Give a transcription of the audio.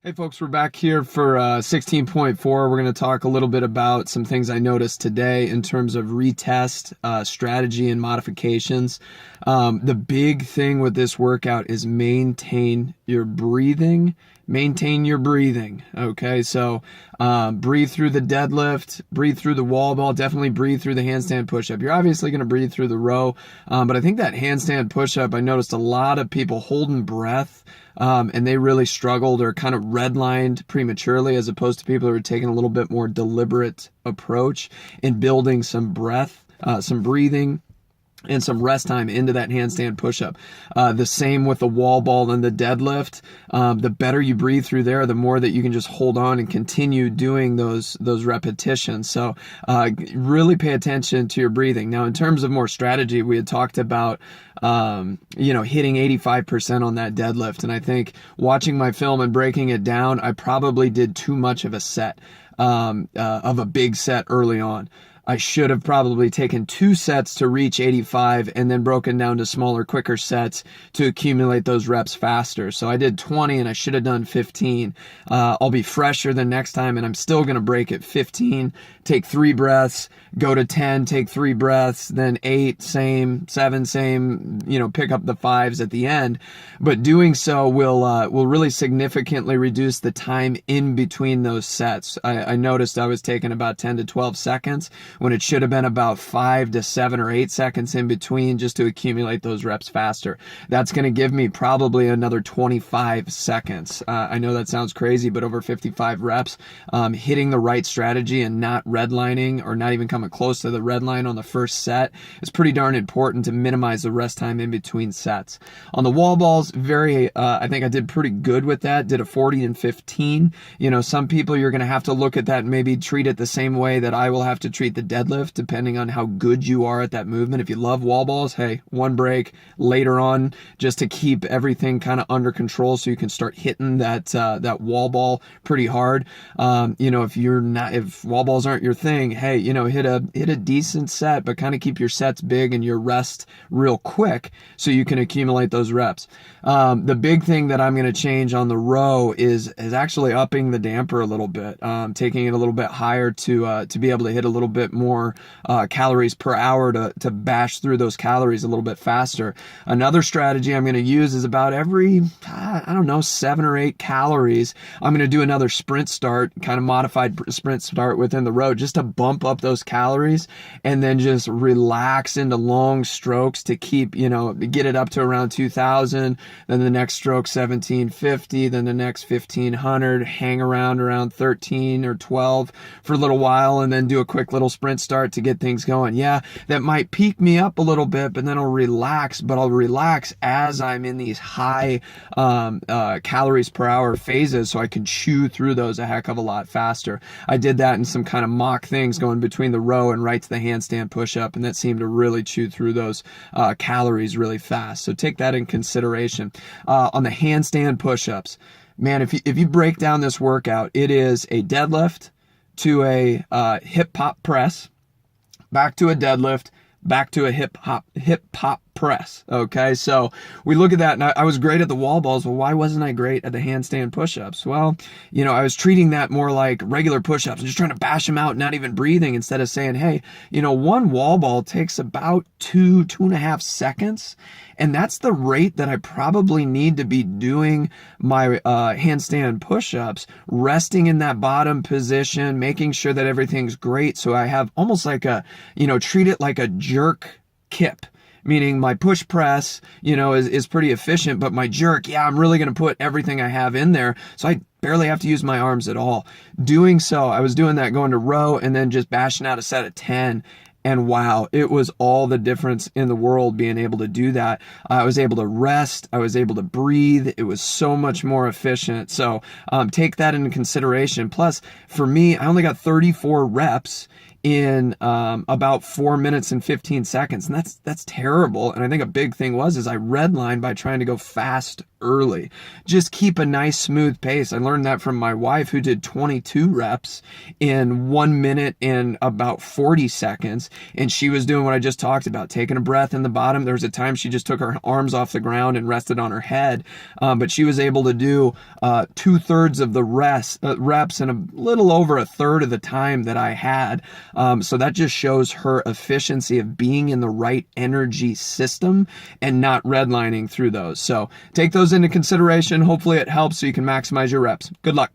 Hey folks, we're back here for 16.4. We're going to talk a little bit about some things I noticed today in terms of retest strategy and modifications. The big thing with this workout is maintain your breathing. Maintain your breathing. Okay, so breathe through the deadlift, breathe through the wall ball, definitely breathe through the handstand push-up. You're obviously going to breathe through the row, but I think that handstand push-up, I noticed a lot of people holding breath. And they really struggled or kind of redlined prematurely, as opposed to people who are taking a little bit more deliberate approach in building some breath, some breathing, and some rest time into that handstand push-up. The same with the wall ball and the deadlift. The better you breathe through there, the more that you can just hold on and continue doing those repetitions. So really pay attention to your breathing. Now, in terms of more strategy, we had talked about hitting 85% on that deadlift. And I think watching my film and breaking it down, I probably did too much of a set, of a big set early on. I should have probably taken 2 sets to reach 85 and then broken down to smaller, quicker sets to accumulate those reps faster. So I did 20 and I should have done 15. I'll be fresher the next time, and I'm still going to break at 15, take 3 breaths, go to 10, take 3 breaths, then 8, same, 7, same, pick up the 5s at the end. But doing so will really significantly reduce the time in between those sets. I noticed I was taking about 10 to 12 seconds when it should have been about 5 to 7 or 8 seconds in between, just to accumulate those reps faster. That's going to give me probably another 25 seconds. I know that sounds crazy, but over 55 reps, hitting the right strategy and not redlining or not even coming close to the red line on the first set is pretty darn important to minimize the rest time in between sets. On the wall balls, I think I did pretty good with that. Did a 40 and 15. Some people, you're going to have to look at that and maybe treat it the same way that I will have to treat the deadlift, depending on how good you are at that movement. If you love wall balls, hey, 1 break later on, just to keep everything kind of under control so you can start hitting that wall ball pretty hard. If wall balls aren't your thing, hey, hit a decent set, but kind of keep your sets big and your rest real quick so you can accumulate those reps. The big thing that I'm going to change on the row is actually upping the damper a little bit, taking it a little bit higher to be able to hit a little bit more calories per hour to bash through those calories a little bit faster. Another strategy I'm going to use is about every 7 or 8 calories, I'm going to do another sprint start, kind of modified sprint start within the row, just to bump up those calories and then just relax into long strokes to keep, get it up to around 2,000. Then the next stroke 1,750, then the next 1,500, hang around 13 or 12 for a little while, and then do a quick little sprint start to get things going. Yeah, that might peak me up a little bit, but then I'll relax as I'm in these high calories per hour phases, so I can chew through those a heck of a lot faster. I did that in some kind of mock things going between the row and right to the handstand push-up, and that seemed to really chew through those calories really fast. So take that in consideration. On the handstand push-ups, man, if you break down this workout, it is a deadlift to a hip hop press, back to a deadlift, back to a hip hop press. Okay, so we look at that, and I was great at the wall balls. Well, why wasn't I great at the handstand push-ups? Well, I was treating that more like regular push-ups and just trying to bash them out, not even breathing, instead of saying, hey, 1 wall ball takes about 2.5 seconds. And that's the rate that I probably need to be doing my handstand push-ups, resting in that bottom position, making sure that everything's great. So I have almost like treat it like a jerk kip. Meaning my push press, is pretty efficient, but my jerk, I'm really going to put everything I have in there. So I barely have to use my arms at all. Doing so, I was doing that going to row and then just bashing out a set of 10. And wow, it was all the difference in the world being able to do that. I was able to rest. I was able to breathe. It was so much more efficient. So take that into consideration. Plus, for me, I only got 34 reps in about 4 minutes and 15 seconds. And that's terrible. And I think a big thing is I redlined by trying to go fast early. Just keep a nice smooth pace. I learned that from my wife, who did 22 reps in 1 minute and about 40 seconds. And she was doing what I just talked about, taking a breath in the bottom. There was a time she just took her arms off the ground and rested on her head. But she was able to do 2/3 of the reps in a little over a third of the time that I had. So that just shows her efficiency of being in the right energy system and not redlining through those. So take those into consideration. Hopefully it helps so you can maximize your reps. Good luck.